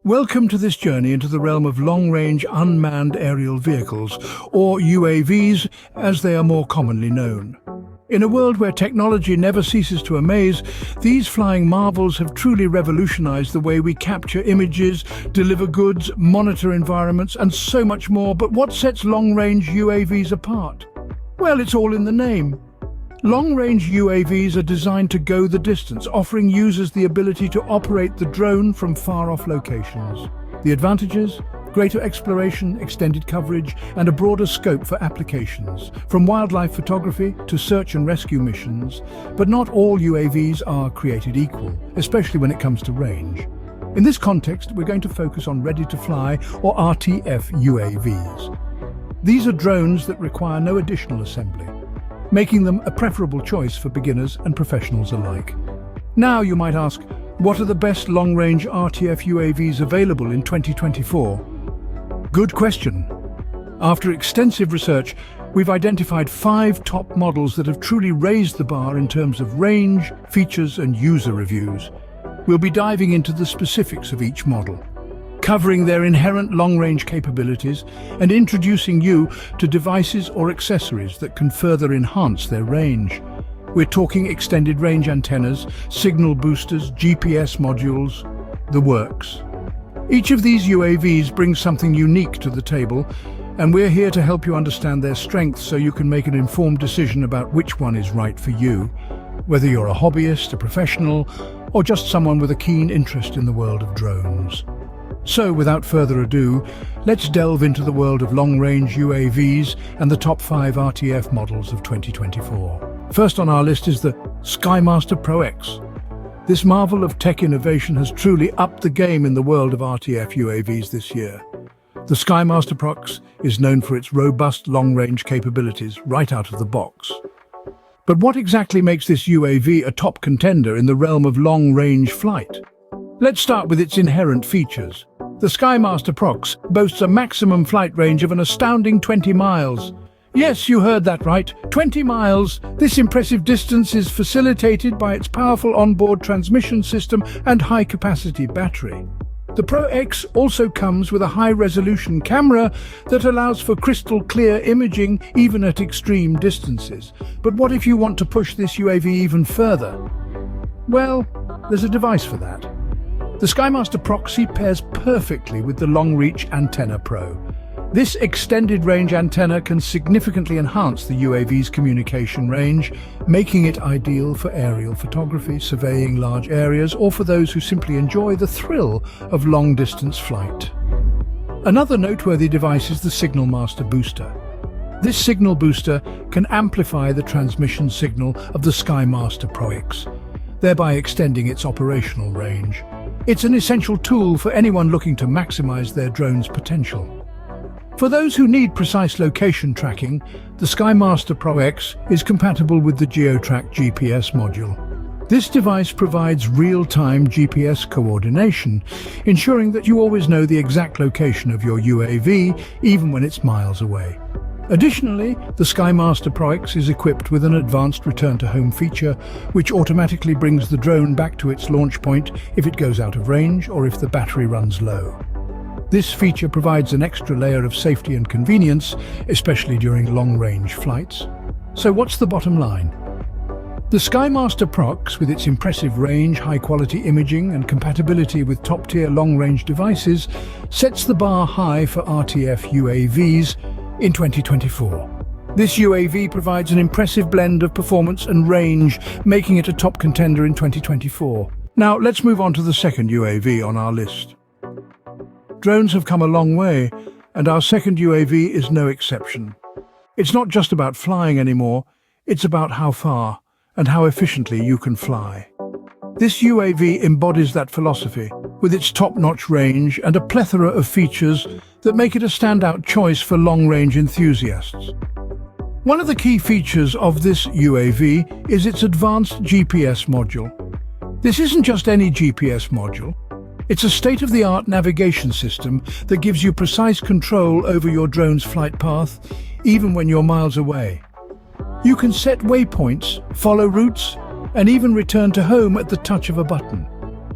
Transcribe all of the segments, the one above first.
Welcome to this journey into the realm of long-range unmanned aerial vehicles, or UAVs as they are more commonly known. In a world where technology never ceases to amaze, these flying marvels have truly revolutionized the way we capture images, deliver goods, monitor environments, and so much more. But what sets long-range UAVs apart? Well, it's all in the name. Long-range UAVs are designed to go the distance, offering users the ability to operate the drone from far-off locations. The advantages? Greater exploration, extended coverage, and a broader scope for applications, from wildlife photography to search and rescue missions. But not all UAVs are created equal, especially when it comes to range. In this context, we're going to focus on ready-to-fly, or RTF UAVs. These are drones that require no additional assembly, making them a preferable choice for beginners and professionals alike. Now you might ask, what are the best long-range RTF UAVs available in 2024? Good question. After extensive research, we've identified 5 top models that have truly raised the bar in terms of range, features, and user reviews. We'll be diving into the specifics of each model, covering their inherent long-range capabilities and introducing you to devices or accessories that can further enhance their range. We're talking extended range antennas, signal boosters, GPS modules, the works. Each of these UAVs brings something unique to the table, and we're here to help you understand their strengths so you can make an informed decision about which one is right for you, whether you're a hobbyist, a professional, or just someone with a keen interest in the world of drones. So, without further ado, let's delve into the world of long-range UAVs and the top 5 RTF models of 2024. First on our list is the SkyMaster Pro X. This marvel of tech innovation has truly upped the game in the world of RTF UAVs this year. The SkyMaster Pro X is known for its robust long-range capabilities right out of the box. But what exactly makes this UAV a top contender in the realm of long-range flight? Let's start with its inherent features. The SkyMaster Pro X boasts a maximum flight range of an astounding 20 miles. Yes, you heard that right, 20 miles. This impressive distance is facilitated by its powerful onboard transmission system and high-capacity battery. The Pro X also comes with a high-resolution camera that allows for crystal-clear imaging even at extreme distances. But what if you want to push this UAV even further? Well, there's a device for that. The SkyMaster Pro X pairs perfectly with the Long Reach Antenna Pro. This extended range antenna can significantly enhance the UAV's communication range, making it ideal for aerial photography, surveying large areas, or for those who simply enjoy the thrill of long-distance flight. Another noteworthy device is the Signal Master Booster. This signal booster can amplify the transmission signal of the SkyMaster Pro X, thereby extending its operational range. It's an essential tool for anyone looking to maximize their drone's potential. For those who need precise location tracking, the SkyMaster Pro X is compatible with the GeoTrack GPS module. This device provides real-time GPS coordination, ensuring that you always know the exact location of your UAV, even when it's miles away. Additionally, the SkyMaster Pro X is equipped with an advanced return-to-home feature, which automatically brings the drone back to its launch point if it goes out of range or if the battery runs low. This feature provides an extra layer of safety and convenience, especially during long-range flights. So what's the bottom line? The SkyMaster Pro X, with its impressive range, high-quality imaging, and compatibility with top-tier long-range devices, sets the bar high for RTF UAVs in 2024. This UAV provides an impressive blend of performance and range, making it a top contender in 2024. Now, let's move on to the second UAV on our list. Drones have come a long way, and our second UAV is no exception. It's not just about flying anymore, it's about how far and how efficiently you can fly. This UAV embodies that philosophy, with its top-notch range and a plethora of features that make it a standout choice for long-range enthusiasts. One of the key features of this UAV is its advanced GPS module. This isn't just any GPS module. It's a state-of-the-art navigation system that gives you precise control over your drone's flight path, even when you're miles away. You can set waypoints, follow routes, and even return to home at the touch of a button.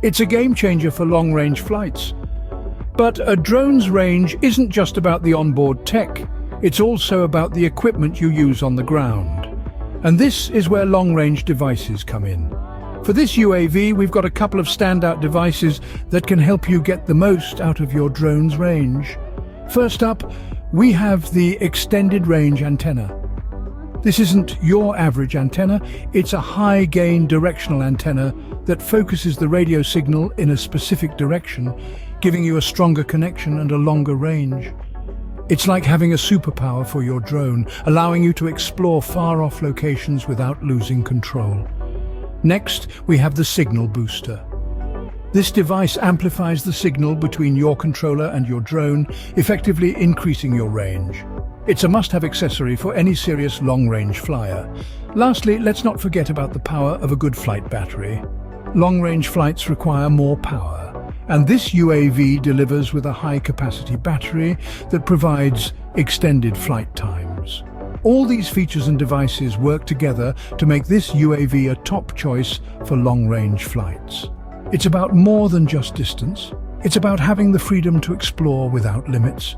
It's a game-changer for long-range flights. But a drone's range isn't just about the onboard tech, it's also about the equipment you use on the ground. And this is where long-range devices come in. For this UAV, we've got a couple of standout devices that can help you get the most out of your drone's range. First up, we have the extended range antenna. This isn't your average antenna, it's a high-gain directional antenna that focuses the radio signal in a specific direction, giving you a stronger connection and a longer range. It's like having a superpower for your drone, allowing you to explore far-off locations without losing control. Next, we have the signal booster. This device amplifies the signal between your controller and your drone, effectively increasing your range. It's a must-have accessory for any serious long-range flyer. Lastly, let's not forget about the power of a good flight battery. Long-range flights require more power, and this UAV delivers with a high-capacity battery that provides extended flight times. All these features and devices work together to make this UAV a top choice for long-range flights. It's about more than just distance. It's about having the freedom to explore without limits.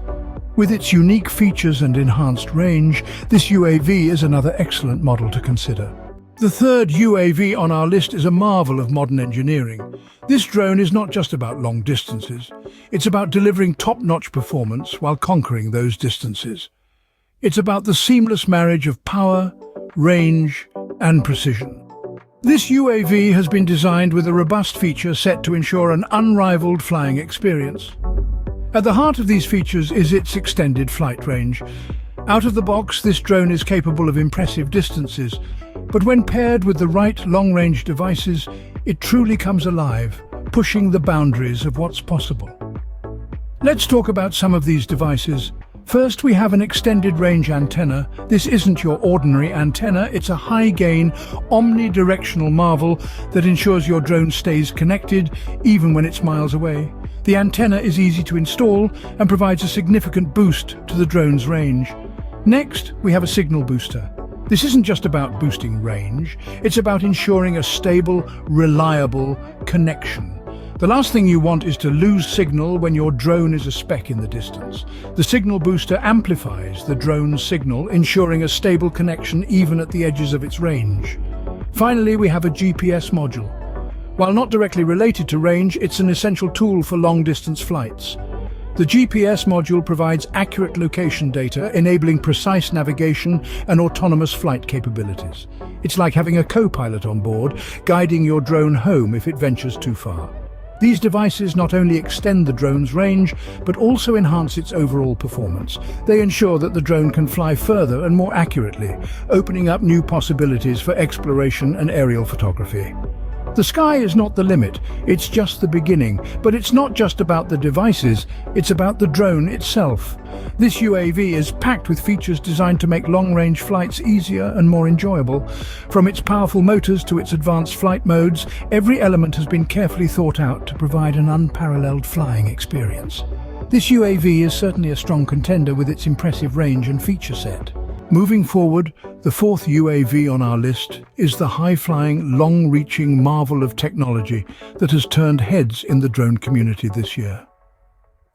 With its unique features and enhanced range, this UAV is another excellent model to consider. The third UAV on our list is a marvel of modern engineering. This drone is not just about long distances. It's about delivering top-notch performance while conquering those distances. It's about the seamless marriage of power, range, and precision. This UAV has been designed with a robust feature set to ensure an unrivaled flying experience. At the heart of these features is its extended flight range. Out of the box, this drone is capable of impressive distances, but when paired with the right long-range devices, it truly comes alive, pushing the boundaries of what's possible. Let's talk about some of these devices. First, we have an extended range antenna. This isn't your ordinary antenna, it's a high-gain, omnidirectional marvel that ensures your drone stays connected even when it's miles away. The antenna is easy to install and provides a significant boost to the drone's range. Next, we have a signal booster. This isn't just about boosting range, it's about ensuring a stable, reliable connection. The last thing you want is to lose signal when your drone is a speck in the distance. The signal booster amplifies the drone's signal, ensuring a stable connection even at the edges of its range. Finally, we have a GPS module. While not directly related to range, it's an essential tool for long-distance flights. The GPS module provides accurate location data, enabling precise navigation and autonomous flight capabilities. It's like having a co-pilot on board, guiding your drone home if it ventures too far. These devices not only extend the drone's range, but also enhance its overall performance. They ensure that the drone can fly further and more accurately, opening up new possibilities for exploration and aerial photography. The sky is not the limit, it's just the beginning. But it's not just about the devices, it's about the drone itself. This UAV is packed with features designed to make long-range flights easier and more enjoyable. From its powerful motors to its advanced flight modes, every element has been carefully thought out to provide an unparalleled flying experience. This UAV is certainly a strong contender with its impressive range and feature set. Moving forward, the fourth UAV on our list is the high-flying, long-reaching marvel of technology that has turned heads in the drone community this year.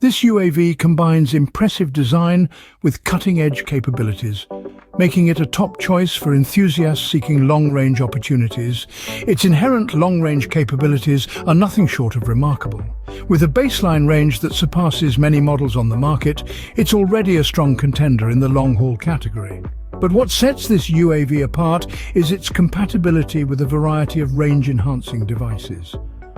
This UAV combines impressive design with cutting-edge capabilities, making it a top choice for enthusiasts seeking long-range opportunities. Its inherent long-range capabilities are nothing short of remarkable. With a baseline range that surpasses many models on the market, it's already a strong contender in the long-haul category. But what sets this UAV apart is its compatibility with a variety of range-enhancing devices.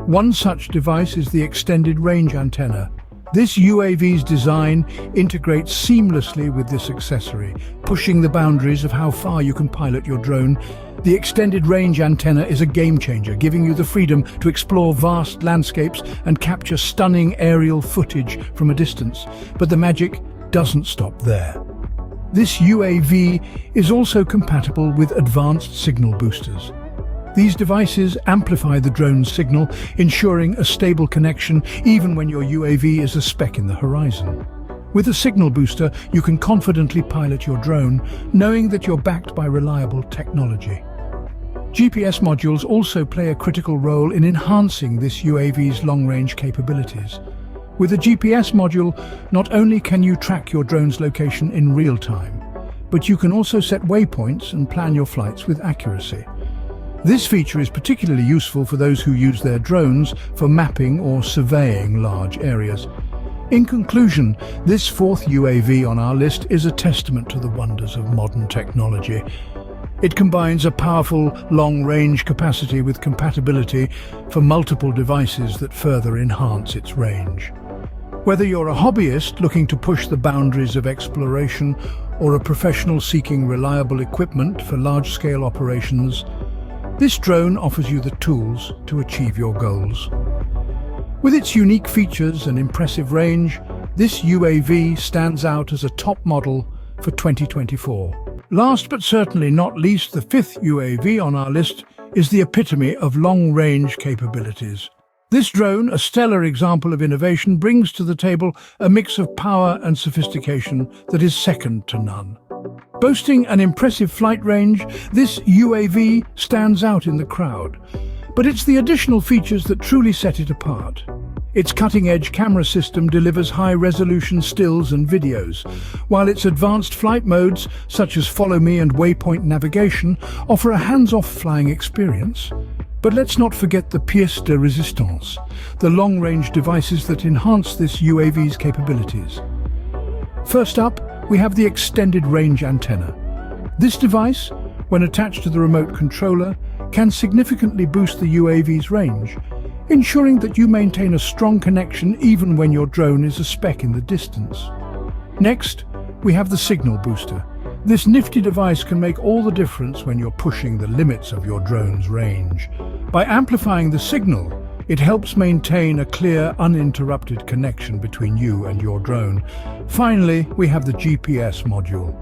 One such device is the extended range antenna. This UAV's design integrates seamlessly with this accessory, pushing the boundaries of how far you can pilot your drone. The extended range antenna is a game-changer, giving you the freedom to explore vast landscapes and capture stunning aerial footage from a distance. But the magic doesn't stop there. This UAV is also compatible with advanced signal boosters. These devices amplify the drone's signal, ensuring a stable connection even when your UAV is a speck in the horizon. With a signal booster, you can confidently pilot your drone, knowing that you're backed by reliable technology. GPS modules also play a critical role in enhancing this UAV's long-range capabilities. With a GPS module, not only can you track your drone's location in real time, but you can also set waypoints and plan your flights with accuracy. This feature is particularly useful for those who use their drones for mapping or surveying large areas. In conclusion, this fourth UAV on our list is a testament to the wonders of modern technology. It combines a powerful, long-range capacity with compatibility for multiple devices that further enhance its range. Whether you're a hobbyist looking to push the boundaries of exploration or a professional seeking reliable equipment for large-scale operations, this drone offers you the tools to achieve your goals. With its unique features and impressive range, this UAV stands out as a top model for 2024. Last but certainly not least, the fifth UAV on our list is the epitome of long-range capabilities. This drone, a stellar example of innovation, brings to the table a mix of power and sophistication that is second to none. Boasting an impressive flight range, this UAV stands out in the crowd. But it's the additional features that truly set it apart. Its cutting-edge camera system delivers high-resolution stills and videos, while its advanced flight modes, such as Follow Me and Waypoint navigation, offer a hands-off flying experience. But let's not forget the pièce de résistance, the long-range devices that enhance this UAV's capabilities. First up, we have the extended range antenna. This device, when attached to the remote controller, can significantly boost the UAV's range, ensuring that you maintain a strong connection even when your drone is a speck in the distance. Next, we have the signal booster. This nifty device can make all the difference when you're pushing the limits of your drone's range. By amplifying the signal, it helps maintain a clear, uninterrupted connection between you and your drone. Finally, we have the GPS module.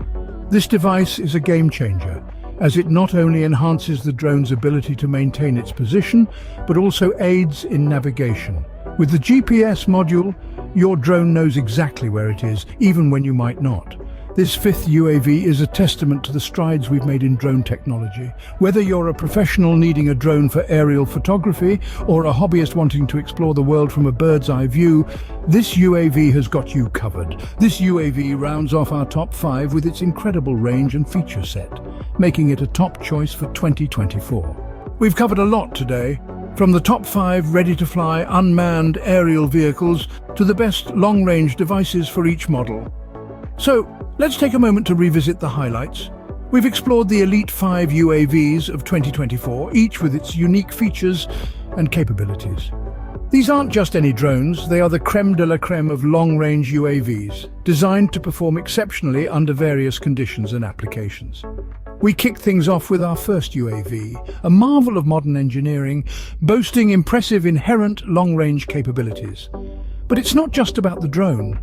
This device is a game changer, as it not only enhances the drone's ability to maintain its position, but also aids in navigation. With the GPS module, your drone knows exactly where it is, even when you might not. This fifth UAV is a testament to the strides we've made in drone technology. Whether you're a professional needing a drone for aerial photography or a hobbyist wanting to explore the world from a bird's-eye view, this UAV has got you covered. This UAV rounds off our top 5 with its incredible range and feature set, making it a top choice for 2024. We've covered a lot today, from the top 5 ready-to-fly unmanned aerial vehicles to the best long-range devices for each model. So, let's take a moment to revisit the highlights. We've explored the Elite 5 UAVs of 2024, each with its unique features and capabilities. These aren't just any drones, they are the crème de la crème of long-range UAVs, designed to perform exceptionally under various conditions and applications. We kicked things off with our first UAV, a marvel of modern engineering, boasting impressive inherent long-range capabilities. But it's not just about the drone.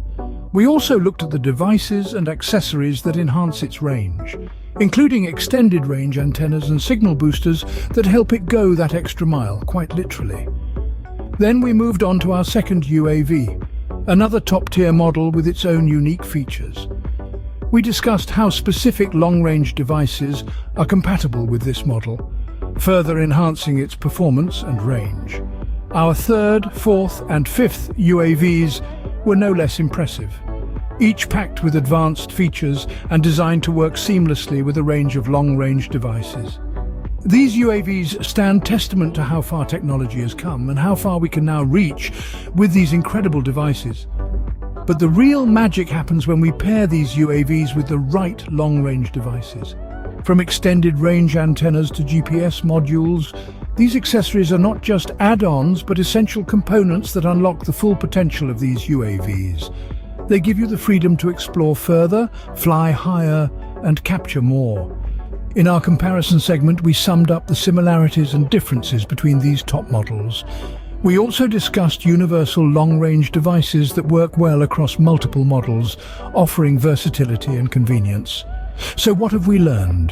We also looked at the devices and accessories that enhance its range, including extended range antennas and signal boosters that help it go that extra mile, quite literally. Then we moved on to our second UAV, another top-tier model with its own unique features. We discussed how specific long-range devices are compatible with this model, further enhancing its performance and range. Our third, fourth, and fifth UAVs were no less impressive, each packed with advanced features and designed to work seamlessly with a range of long-range devices. These UAVs stand testament to how far technology has come and how far we can now reach with these incredible devices. But the real magic happens when we pair these UAVs with the right long-range devices. From extended range antennas to GPS modules, these accessories are not just add-ons but essential components that unlock the full potential of these UAVs. They give you the freedom to explore further, fly higher, and capture more. In our comparison segment, we summed up the similarities and differences between these top models. We also discussed universal long-range devices that work well across multiple models, offering versatility and convenience. So what have we learned?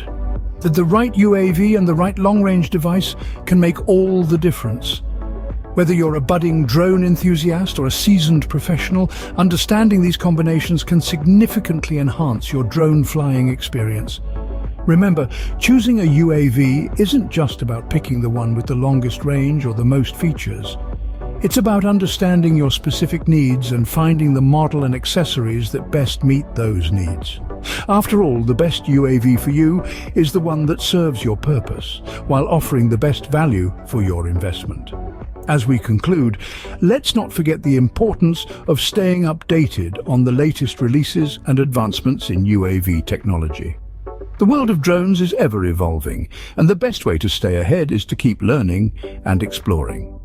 That the right UAV and the right long-range device can make all the difference. Whether you're a budding drone enthusiast or a seasoned professional, understanding these combinations can significantly enhance your drone flying experience. Remember, choosing a UAV isn't just about picking the one with the longest range or the most features. It's about understanding your specific needs and finding the model and accessories that best meet those needs. After all, the best UAV for you is the one that serves your purpose, while offering the best value for your investment. As we conclude, let's not forget the importance of staying updated on the latest releases and advancements in UAV technology. The world of drones is ever evolving, and the best way to stay ahead is to keep learning and exploring.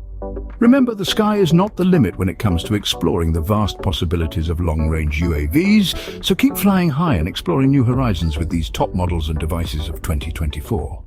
Remember, the sky is not the limit when it comes to exploring the vast possibilities of long-range UAVs, so keep flying high and exploring new horizons with these top models and devices of 2024.